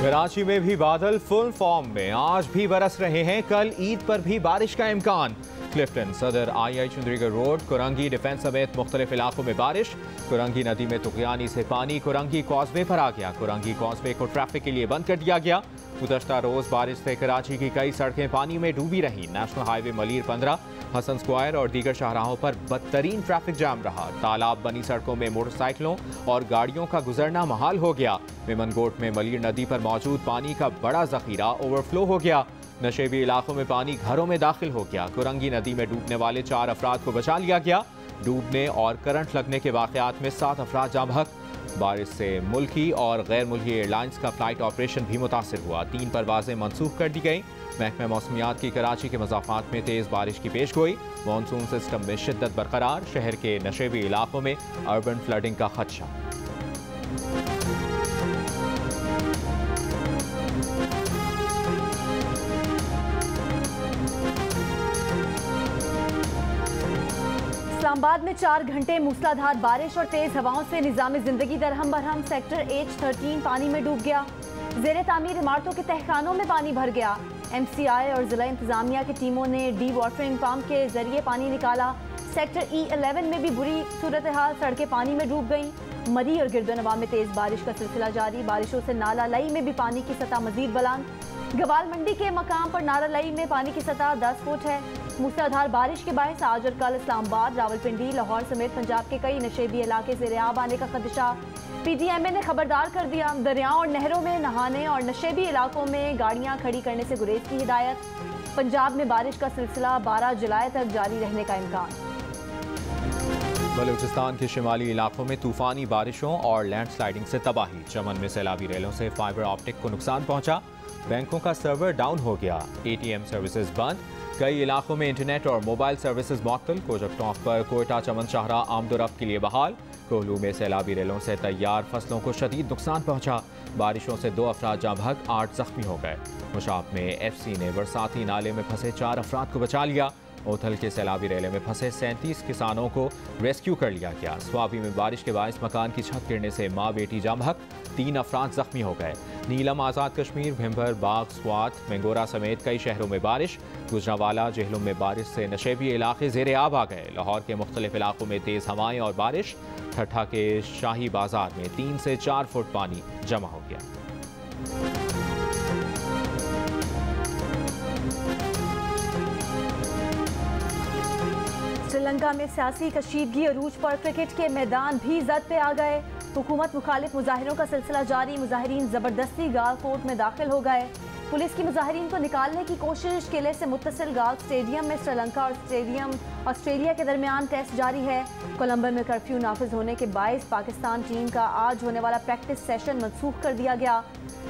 कराची में भी बादल फुल फॉर्म में, आज भी बरस रहे हैं। कल ईद पर भी बारिश का इम्कान। क्लिफ्टन, सदर, आई चुंदरीगढ़ रोड, कुरंगी डिफेंस समेत मुख्तलिफ इलाकों में बारिश। कुरंगी नदी में तुगयानी से पानी कुरंगी कॉजवे पर आ गया। कुरंगी कॉजवे को ट्रैफिक के लिए बंद कर दिया गया। गुज़श्ता रोज बारिश से कराची की कई सड़कें पानी में डूबी रहीं। National highway Malir 15, Hasan square और दीगर शाहराहों पर बदतरीन ट्रैफिक जाम रहा। तालाब बनी सड़कों में मोटरसाइकिलों और गाड़ियों का गुजरना महाल हो गया। मेमनगोट में मलीर नदी पर मौजूद पानी का बड़ा जखीरा ओवरफ्लो हो गया। नशेबी इलाकों में पानी घरों में दाखिल हो गया। कुरंगी नदी में डूबने वाले 4 अफराद को बचा लिया गया। डूबने और करंट लगने के वाकयात में 7 अफराद जाँ बहक। बारिश से मुल्की और गैर मुल्की एयरलाइंस का फ्लाइट ऑपरेशन भी मुतासिर हुआ। 3 परवाजें मनसूख कर दी गई। महकमा मौसमियात की कराची के मज़ाफ़ात में तेज़ बारिश की पेशगोई। मानसून सिस्टम में शिद्दत बरकरार। शहर के नशेबी इलाकों में अर्बन फ्लडिंग का खदशा। इस्लामाबाद में 4 घंटे मूसलाधार बारिश और तेज हवाओं से निज़ाम जिंदगी दरहम बरहम। सेक्टर H13 पानी में डूब गया। ज़ेरे तामीर इमारतों के तहखानों में पानी भर गया। MCI और जिला इंतजामिया की टीमों ने डी वाटरिंग पंप के जरिए पानी निकाला। सेक्टर E11 में भी बुरी सूरत हाल, सड़कें पानी में डूब गईं। मरी और गिरदोनवा में तेज बारिश का सिलसिला जारी। बारिशों से नाला लई में भी पानी की सतह मजीद बुलंद। गवाल मंडी के मकाम पर नाला लई में पानी की सतह 10 फुट है। मूसलाधार बारिश के बायस आज और कल इस्लामाबाद, रावलपिंडी, लाहौर समेत पंजाब के कई नशेबी इलाके ज़ेरे आब आने का खदशा। PDMA ने खबरदार कर दिया। दरियाओं और नहरों में नहाने और नशेबी इलाकों में गाड़ियां खड़ी करने से गुरेज की हिदायत। पंजाब में बारिश का सिलसिला 12 जुलाई तक जारी रहने का इम्कान। बलूचिस्तान के शिमाली इलाकों में तूफानी बारिशों और लैंडस्लाइडिंग से तबाही। चमन में सैलाबी रेलों से फाइबर ऑप्टिक को नुकसान पहुंचा। बैंकों का सर्वर डाउन हो गया। ATM सर्विसेज बंद। कई इलाकों में इंटरनेट और मोबाइल सर्विसेज मुअत्तल। कोजकटॉफ पर कोयटा चमन शाहरा आमदोरफ्त के लिए बहाल। कोहलू में सैलाबी रेलों से तैयार फसलों को शदीद नुकसान पहुंचा। बारिशों से 2 अफराद जाँ बहक, 8 जख्मी हो गए। मुशाब में FC ने बरसाती नाले में फंसे 4 अफराद को बचा लिया। ओथल के सैलाबी रेले में फंसे 37 किसानों को रेस्क्यू कर लिया गया। स्वाबी में बारिश के बायस मकान की छत गिरने से माँ बेटी जाँ बहक, 3 अफराद जख्मी हो गए। नीलम, आज़ाद कश्मीर, भिम्बर, बाग, स्वात, मेंगोरा समेत कई शहरों में बारिश। गुजरावाला, जेहलुम में बारिश से नशेबी इलाके ज़ेरे आब आ गए। लाहौर के मुख्तलिफ इलाकों में तेज़ हवाएं और बारिश। ठट्ठा के शाही बाजार में 3 से 4 फुट पानी जमा हो गया। श्रीलंका में सियासी कशीदगी अरूज पर। क्रिकेट के मैदान भी जद पे आ गए। हुकूमत मुखालिफ मुजाहिरों का सिलसिला जारी। मुजाहिरीन जबरदस्ती गाल कोर्ट में दाखिल हो गए। पुलिस की मुजाहिरीन को निकालने की कोशिश। किले से मुत्तसिल गाल स्टेडियम में श्रीलंका और ऑस्ट्रेलिया के दरमियान टेस्ट जारी है। कोलंबो में कर्फ्यू नाफिज होने के बायस पाकिस्तान टीम का आज होने वाला प्रैक्टिस सेशन मनसूख कर दिया गया।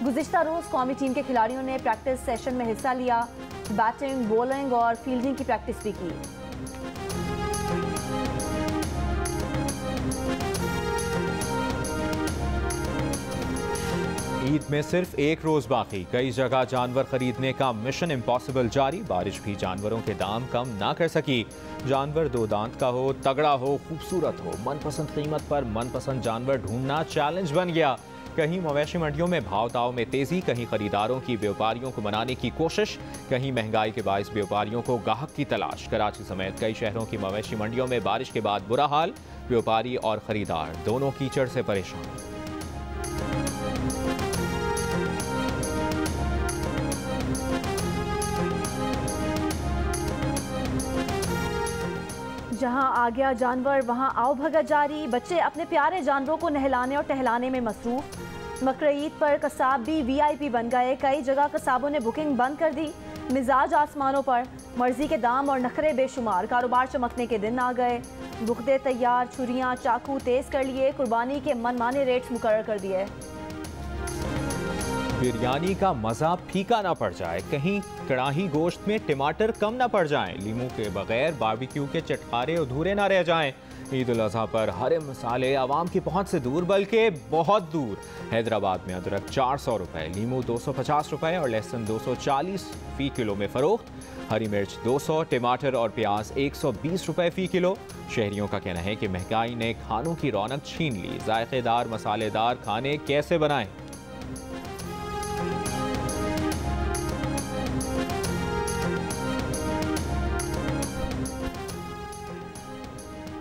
गुज़िश्ता रोज कौमी टीम के खिलाड़ियों ने प्रैक्टिस सेशन में हिस्सा लिया। बैटिंग, बॉलिंग और फील्डिंग की प्रैक्टिस भी की। ईद में सिर्फ 1 रोज बाकी। कई जगह जानवर खरीदने का मिशन इम्पॉसिबल जारी। बारिश भी जानवरों के दाम कम ना कर सकी। जानवर 2 दांत का हो, तगड़ा हो, खूबसूरत हो, मनपसंद कीमत पर मनपसंद जानवर ढूंढना चैलेंज बन गया। कहीं मवेशी मंडियों में भाव ताव में तेजी, कहीं खरीदारों की व्यापारियों को मनाने की कोशिश, कहीं महंगाई के बायस व्यापारियों को ग्राहक की तलाश। कराची समेत कई शहरों की मवेशी मंडियों में बारिश के बाद बुरा हाल। व्यापारी और खरीदार दोनों कीचड़ से परेशान। जहां आ गया जानवर वहां आओ भगत जारी। बच्चे अपने प्यारे जानवरों को नहलाने और टहलाने में मसरूफ। बकरीद पर कसाब भी VIP बन गए। कई जगह कसाबों ने बुकिंग बंद कर दी। मिजाज आसमानों पर। मर्जी के दाम और नखरे बेशुमार। कारोबार चमकने के दिन आ गए। बुकदे तैयार, छुरियां, चाकू तेज कर लिए। कुर्बानी के मनमाने रेट्स मुकर्रर कर दिए। बिरयानी का मज़ा फीका ना पड़ जाए, कहीं कड़ाही गोश्त में टमाटर कम ना पड़ जाएं, लीमू के बगैर बारबेक्यू के चटखारे अधूरे ना रह जाएं। ईद उल अज़हा पर हरे मसाले आवाम की पहुंच से दूर, बल्कि बहुत दूर। हैदराबाद में अदरक 400 रुपये, लीमू 250 रुपये और लहसुन 240 फ़ी किलो में फ़रोख्त। हरी मिर्च 200, टमाटर और प्याज 120 रुपये फ़ी किलो। शहरियों का कहना है कि महंगाई ने खानों की रौनक छीन ली। जायकेदार मसालेदार खाने कैसे बनाएं?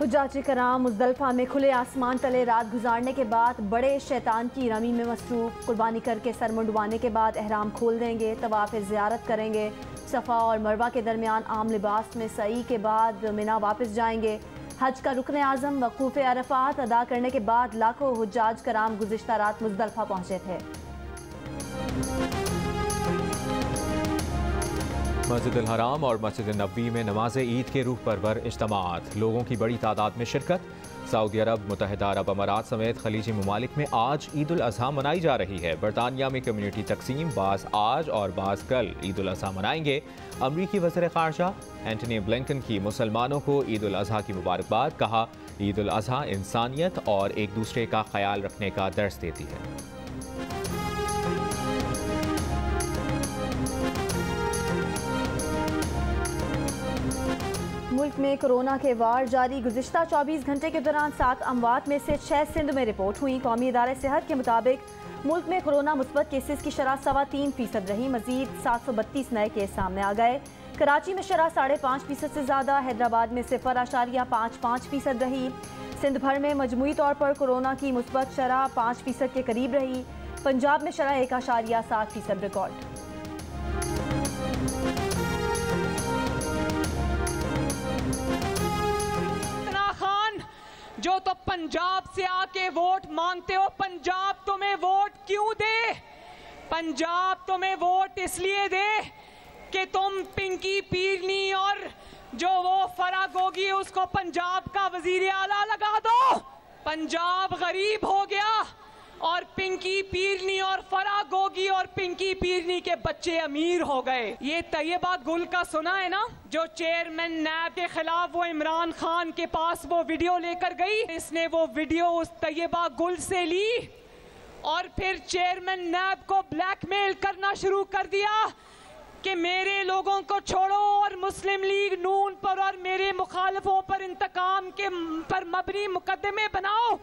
हुज्जाज कराम मुज़दलिफ़ा में खुले आसमान तले रात गुजारने के बाद बड़े शैतान की रमी में मसरूफ़। कुर्बानी करके सर मुंडवाने के बाद एहराम खोल देंगे, तवाफ़ ज़ियारत करेंगे। सफ़ा और मरवा के दरमियान आम लिबास में सई के बाद मिना वापस जाएंगे। हज का रुकन आज़म वक़ूफ़ अरफ़ात अदा करने के बाद लाखों हुज्जाज कराम गुज़िश्ता रात मुज़दलिफ़ा पहुँचे थे। मस्जिद अल हराम और मस्जिद नबवी में नमाज ईद के रूह परवर इज्तिमात, लोगों की बड़ी तादाद में शिरकत। सऊदी अरब, मुत्तहिदा अरब अमारात समेत खलीजी ममालिक में आज ईद उल अज़हा मनाई जा रही है। बरतानिया में कम्युनिटी तकसीम, बाज़ आज और बाज़ कल ईद उल अज़हा मनाएंगे। अमरीकी वज़ीर ख़ारजा एंटनी ब्लिंकन की मुसलमानों को ईद उल अज़हा की मुबारकबाद, कहा ईद उल अज़हा इंसानियत और एक दूसरे का ख्याल रखने का दर्स देती है। मुल्क में कोरोना के वार जारी। गुज़िश्ता 24 घंटे के दौरान 7 अमवात में से 6 सिंध में रिपोर्ट हुई। कौमी इदारे सेहत के मुताबिक मुल्क में कोरोना मुस्बत केसेस की शरह 3.25% रही। मजीद 732 नए केस सामने आ गए। कराची में शरह 5.5% से ज़्यादा, हैदराबाद में 0.55% रही। सिंध भर में मजमूई तौर पर कोरोना की मुस्बत शरह 5% के करीब रही। पंजाब में शरह 1.7% रिकॉर्ड। जो तो पंजाब से आके वोट मांगते हो, पंजाब तुम्हें वोट क्यों दे? पंजाब तुम्हें वोट इसलिए दे कि तुम पिंकी पीरनी और जो वो फरा गोगी उसको पंजाब का वजीर आला लगा दो। पंजाब गरीब हो गया और पिंकी पीरनी और फरा गोगी और पिंकी पीरनी के बच्चे अमीर हो गए। ये तैयबा गुल का सुना है ना, जो चेयरमैन नैब के खिलाफ वो इमरान खान के पास वो वीडियो लेकर गई। इसने वो वीडियो उस तैयबा गुल से ली और फिर चेयरमैन नैब को ब्लैकमेल करना शुरू कर दिया कि मेरे लोगों को छोड़ो और मुस्लिम लीग नून पर और मेरे मुखालिफों पर इंतकाम के पर मबनी मुकदमे बनाओ।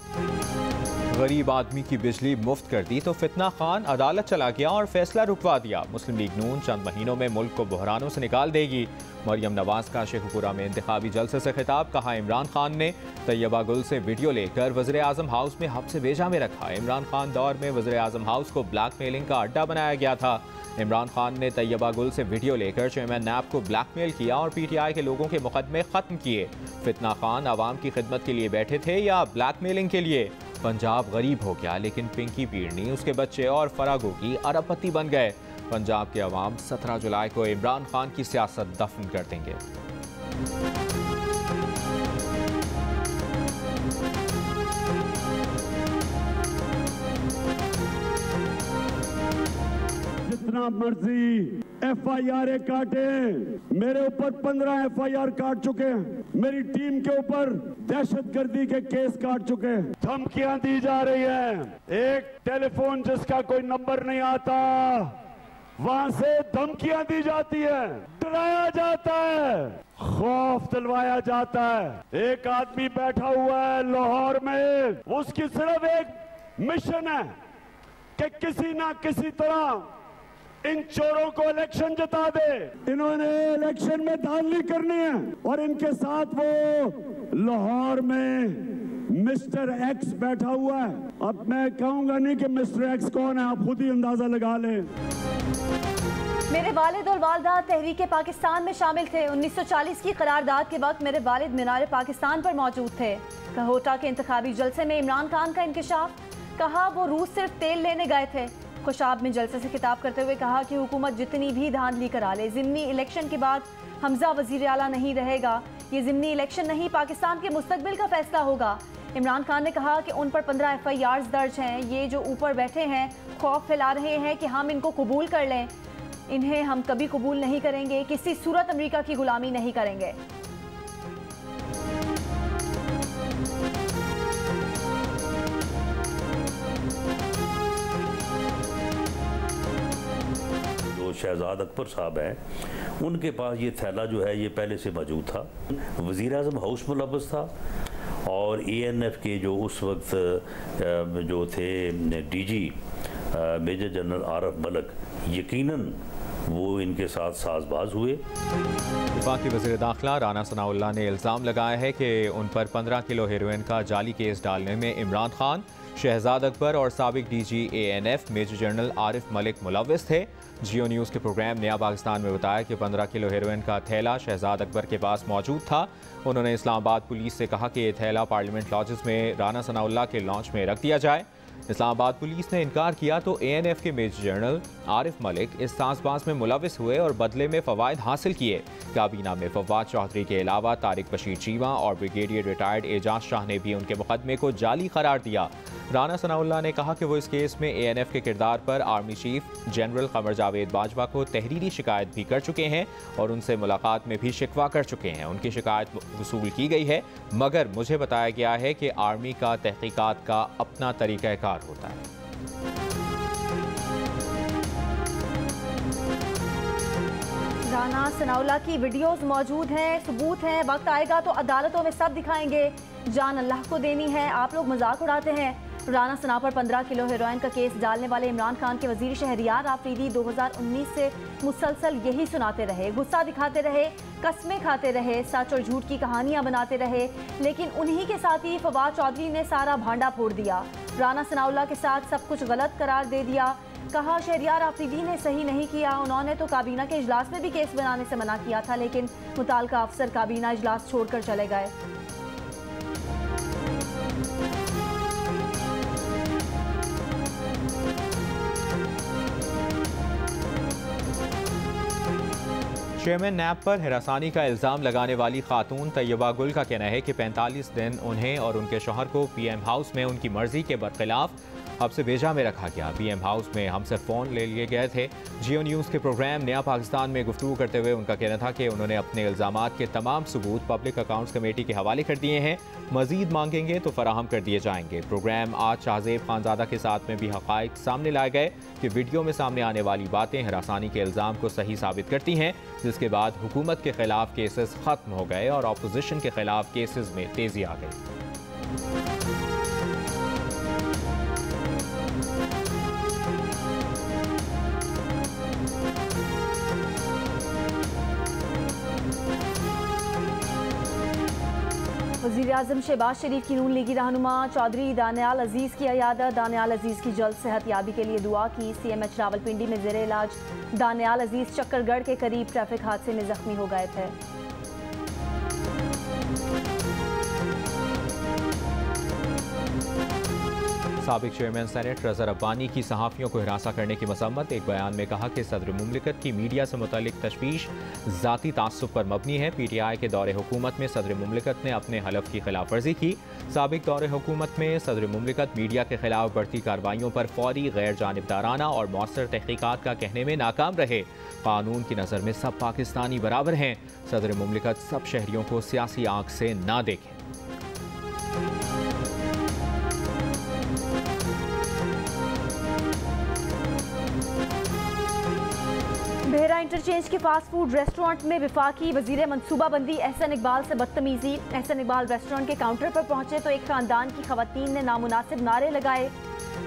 गरीब आदमी की बिजली मुफ्त कर दी तो फितना खान अदालत चला गया और फैसला रुकवा दिया। मुस्लिम लीग नून चंद महीनों में मुल्क को बहरानों से निकाल देगी। मरियम नवाज का शेखुपुरा में इंतखाबी जलसे से खिताब, कहा इमरान खान ने तैयबा गुल से वीडियो लेकर वज़ीर आज़म हाउस में हब्स भेजा में रखा। इमरान खान दौर में वज़ीर आज़म हाउस को ब्लैकमेलिंग का अड्डा बनाया गया था। इमरान खान ने तैयबा गुल से वीडियो लेकर चेयरमैन नैब को ब्लैकमेल किया और PTI के लोगों के मुकदमे खत्म किए। फितना खान आवाम की खिदमत के लिए बैठे थे या ब्लैकमेलिंग के लिए? पंजाब गरीब हो गया लेकिन पिंकी पीरनी, उसके बच्चे और फरागोगी अरबपति बन गए। पंजाब के अवाम 17 जुलाई को इमरान खान की सियासत दफन कर देंगे। जितना मर्जी FIR काटे, मेरे ऊपर 15 FIR काट चुके हैं, मेरी टीम के ऊपर दहशतगर्दी के केस काट चुके हैं। धमकियां दी जा रही है। एक टेलीफोन जिसका कोई नंबर नहीं आता वहां से धमकियां दी जाती है, डराया जाता है, खौफ दिलवाया जाता है। एक आदमी बैठा हुआ है लाहौर में, उसकी सिर्फ एक मिशन है कि किसी ना किसी तरह इन चोरों को इलेक्शन जिता दे। इन्होंने इलेक्शन में धांधली करनी है और इनके साथ वो लाहौर में मिस्टर एक्स बैठा हुआ है। अब मैं कहूंगा नहीं कि मिस्टर एक्स कौन है, आप खुद ही अंदाजा लगा लें। मेरे वालिद और वालदा तहरीक पाकिस्तान में शामिल थे। 1940 की करारदाद के वक्त मेरे वालिद मीनार पाकिस्तान पर मौजूद थे। कहोटा के इंतखाबी जलसे में इमरान खान का इंकशाफ, कहा वो रूस सिर्फ तेल लेने गए थे। खुशाब में जलसे से खिताब करते हुए कहा कि हुकूमत जितनी भी धांधली करा ले, ज़िमनी इलेक्शन के बाद हमजा वज़ीर आला नहीं रहेगा। ये ज़िमनी इलेक्शन नहीं, पाकिस्तान के मुस्तकबिल का फैसला होगा। इमरान खान ने कहा कि उन पर 15 FIRs दर्ज हैं। ये जो ऊपर बैठे हैं खौफ फैला रहे हैं कि हम इनको कबूल कर लें। इन्हें हम कभी कबूल नहीं करेंगे, किसी सूरत अमेरिका की गुलामी नहीं करेंगे। शहजाद अकबर साहब हैं, उनके पास ये थैला जो है ये पहले से मौजूद था। वज़ीर आज़म हाउस मुलव्वस था और ANF के जो उस वक्त जो थे DG मेजर जनरल आरफ मलक, यकीनन वो इनके साथ साजबाज हुए। वफाकी वज़ीर दाखिला राना सनाउल्लाह ने इल्ज़ाम लगाया है कि उन पर 15 किलो हेरोइन का जाली केस डालने में इमरान खान, शहजाद अकबर और साबिक DG ANF major general Arif Malik मुलव्विस थे। जियो न्यूज़ के प्रोग्राम नया पाकिस्तान में बताया कि 15 किलो हेरोइन का थैला शहजाद अकबर के पास मौजूद था। उन्होंने इस्लामाबाद पुलिस से कहा कि यह थैला पार्लियामेंट लॉजेस में राना सनाउल्लाह के लॉन्च में रख दिया जाए। इस्लामाबाद पुलिस ने इनकार किया तो ANF के मेजर जनरल आरिफ मलिक इस साजबाज में मुलविस हुए और बदले में फ़वाइद हासिल किए। काबीना में फवाद चौधरी के अलावा तारिक बशीर चीमा और ब्रिगेडियर रिटायर्ड एजाज शाह ने भी उनके मुकदमे को जाली करार दिया। राना सनाउल्लाह ने कहा कि वो इस केस में ANF के किरदार पर army chief general Qamar Javed Bajwa को तहरीरी शिकायत भी कर चुके हैं और उनसे मुलाकात में भी शिकवा कर चुके हैं। उनकी शिकायत वसूल की गई है, मगर मुझे बताया गया है कि आर्मी का तहकीकात का अपना तरीक़ाकार होता है। राना सनाउल्लाह की वीडियोस मौजूद हैं, सबूत हैं, वक्त आएगा तो अदालतों में सब दिखाएंगे। जान अल्लाह को देनी है। आप लोग मजाक उड़ाते हैं। राना सना पर 15 किलो हेरोइन का केस डालने वाले इमरान खान के वजीर शहरियार आफरीदी 2019 से मुसलसल यही सुनाते रहे, गुस्सा दिखाते रहे, कस्में खाते रहे, सच और झूठ की कहानियां बनाते रहे, लेकिन उन्हीं के साथी फवाद चौधरी ने सारा भांडा फोड़ दिया। राना सनाउल्लाह के साथ सब कुछ गलत करार दे दिया। कहा शहरियार आफरीदी ने सही नहीं किया। उन्होंने तो काबीना के इजलास में भी केस बनाने से मना किया था, लेकिन मुताल्लिका अफसर काबीना इजलास छोड़कर चले गए। चेयरमैन नैब पर हिरासानी का इल्ज़ाम लगाने वाली खातून तैयबा गुल का कहना है कि 45 दिन उन्हें और उनके शौहर को PM हाउस में उनकी मर्जी के बरखिलाफ हब्से भेजा में रखा गया। PM हाउस में हमसे फ़ोन ले लिए गए थे। जियो न्यूज़ के प्रोग्राम नया पाकिस्तान में गुफ्तगू करते हुए उनका कहना था कि उन्होंने अपने इल्ज़ामात के तमाम सबूत पब्लिक अकाउंट्स कमेटी के हवाले कर दिए हैं। मज़ीद मांगेंगे तो फराहम कर दिए जाएंगे। प्रोग्राम आज शाहजेब खानजादा के साथ में भी हक़ाइक़ सामने लाए गए कि वीडियो में सामने आने वाली बातें हिरासानी के इल्ज़ाम को सही साबित करती हैं, जिसके बाद हुकूमत के खिलाफ केसेस ख़त्म हो गए और अपोजिशन के खिलाफ केसेस में तेज़ी आ गई। वज़ीर-ए-आज़म शहबाज शरीफ की नून लीगी रहनुमा चौधरी दानियाल अजीज़ की अयादत। दानियाल अजीज़ की जल्द सेहत याबी के लिए दुआ की। CMH रावलपिंडी में ज़ेरे इलाज दानियाल अजीज़ चक्करगढ़ के करीब ट्रैफिक हादसे में जख्मी हो गए थे। साबिक चेयरमैन सेनेट रज़ा रब्बानी की सहाफ़ियों को हिरासा करने की मसम्मत। एक बयान में कहा कि सदर मुमलिकत की मीडिया से मुतल्लिक तशवीश ज़ाती तासुब पर मबनी है। PTI के दौरे हुकूमत में सदर मुमलिकत ने अपने हलफ की खिलाफ वर्जी की। साबिक दौरे हुकूमत में सदर मुमलिकत मीडिया के खिलाफ बढ़ती कार्रवाइयों पर फौरी, गैर जानिबदाराना और मौसर तहकीकात का कहने में नाकाम रहे। कानून की नज़र में सब पाकिस्तानी बराबर हैं। सदर मुमलिकत सब शहरियों को सियासी आँख से ना देखें। बेहरा इंटरचेंज के फास्ट फूड रेस्टोरेंट में विफाकी वजीर मनसूबाबंदी एहसन इकबाल से बदतमीजी। एहसन इकबाल रेस्टोरेंट के काउंटर पर पहुंचे तो एक खानदान की खवातीन ने नामुनासिब नारे लगाए।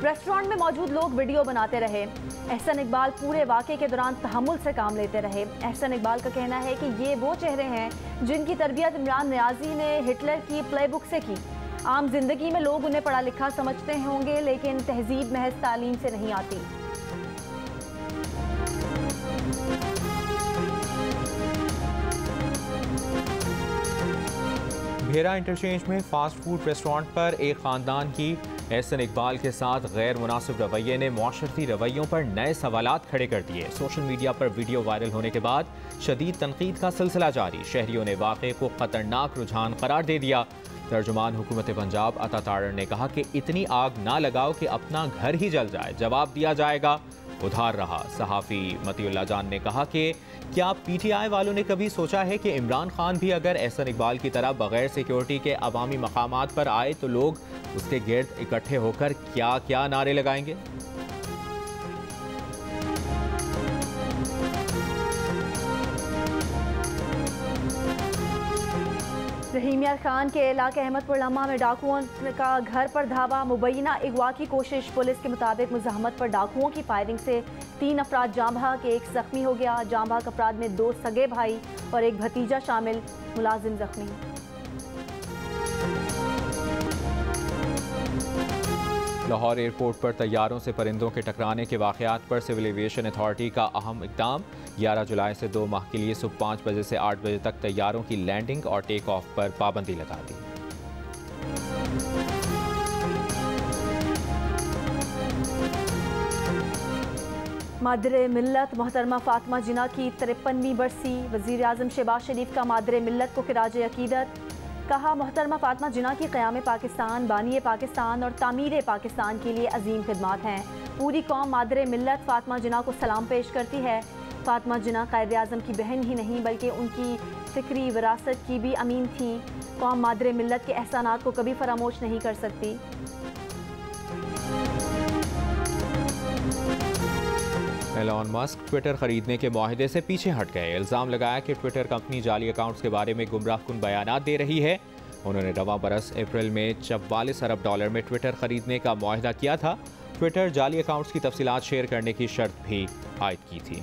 रेस्टोरेंट में मौजूद लोग वीडियो बनाते रहे। एहसन इकबाल पूरे वाक़े के दौरान तहम्मुल से काम लेते रहे। एहसन इकबाल का कहना है कि ये वो चेहरे हैं जिनकी तरबियत इमरान नियाजी ने हिटलर की प्लेबुक से की। आम जिंदगी में लोग उन्हें पढ़ा लिखा समझते होंगे, लेकिन तहजीब महज तालीम से नहीं आती। बेहरा इंटरचेंज में फास्ट फूड रेस्टोरेंट पर एक ख़ानदान की एहसन इकबाल के साथ गैर मुनासिब रवैये ने माशरती रवैयों पर नए सवालात खड़े कर दिए। सोशल मीडिया पर वीडियो वायरल होने के बाद शदीद तनकीद का सिलसिला जारी। शहरियों ने वाक़े को ख़तरनाक रुझान करार दे दिया। तर्जुमान हुकूमत पंजाब अता तारड़ ने कहा कि इतनी आग ना लगाओ कि अपना घर ही जल जाए, जवाब दिया जाएगा। उधार रहा। सहाफ़ी मतीउल्लाह जान ने कहा कि क्या PTI वालों ने कभी सोचा है कि इमरान खान भी अगर एहसन इकबाल की तरह बगैर सिक्योरिटी के अवामी मकामात पर आए तो लोग उसके गिर्द इकट्ठे होकर क्या क्या नारे लगाएंगे। रहीम यार खान के इलाके अहमदपुर लम्हा में डाकुओं का घर पर धावा, मुबैना अगवा की कोशिश। पुलिस के मुताबिक मुज़ाहमत पर डाकुओं की फायरिंग से 3 अफराद जाँ भाग, 1 जख्मी हो गया। जाँ भाग अफराद में 2 सगे भाई और 1 भतीजा शामिल, मुलाजिम जख्मी। लाहौर एयरपोर्ट पर तैयारों से परिंदों के टकराने के वाक़यात पर सिविल एविएशन अथॉरिटी का अहम इक़दाम। 11 जुलाई से 2 माह के लिए सुबह 5 बजे से 8 बजे तक तैयारों की लैंडिंग और टेक ऑफ पर पाबंदी लगा दी। मादरे मिल्लत मोहतरमा फातिमा जिन्ना की 53वीं बरसी। वज़ीर आज़म शहबाज शरीफ का मादरे मिल्लत को खिराज अकीदत। कहा, मोहतरमा फातिमा जिन्ना की क़याम पाकिस्तान, बानी पाकिस्तान और तामीर पाकिस्तान के लिए अजीम खिदमात हैं। पूरी कौम मादरे मिल्लत फातिमा जिन्ना को सलाम पेश करती है। फातिमा जिन्ना क़ायद आज़म की बहन ही नहीं बल्कि उनकी फ़िक्री विरासत की भी अमीन थी। कौम मादरे मिल्लत के एहसानात को कभी फरामोश नहीं कर सकती। एलॉन मस्क ट्विटर खरीदने के मुआहदे से पीछे हट गए। इल्ज़ाम लगाया कि ट्विटर कंपनी जाली अकाउंट्स के बारे में गुमराहकुन बयानात दे रही है। उन्होंने रवां बरस अप्रैल में $44 अरब में ट्विटर खरीदने का मुआहदा किया था। ट्विटर जाली अकाउंट्स की तफसीलात शेयर करने की शर्त भी आयद की थी।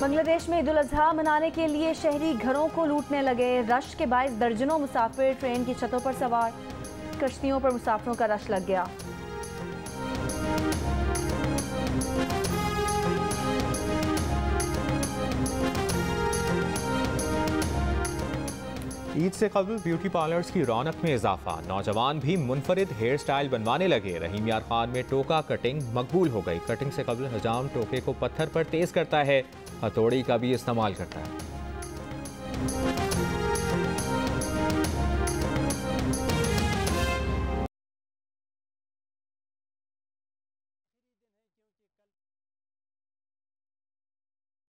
बांग्लादेश में ईद उल अज़हा मनाने के लिए शहरी घरों को लूटने लगे। रश के बायस दर्जनों मुसाफिर ट्रेन की छतों पर सवार, कश्तियों पर मुसाफिरों का रश लग गया। ईद से कबल ब्यूटी पार्लर्स की रौनक में इजाफा, नौजवान भी मुनफरिद हेयर स्टाइल बनवाने लगे। रहीम यार खान में टोका कटिंग मकबूल हो गई। कटिंग से कबल हजाम टोके को पत्थर पर तेज करता है, हथौड़ी का भी इस्तेमाल करता है।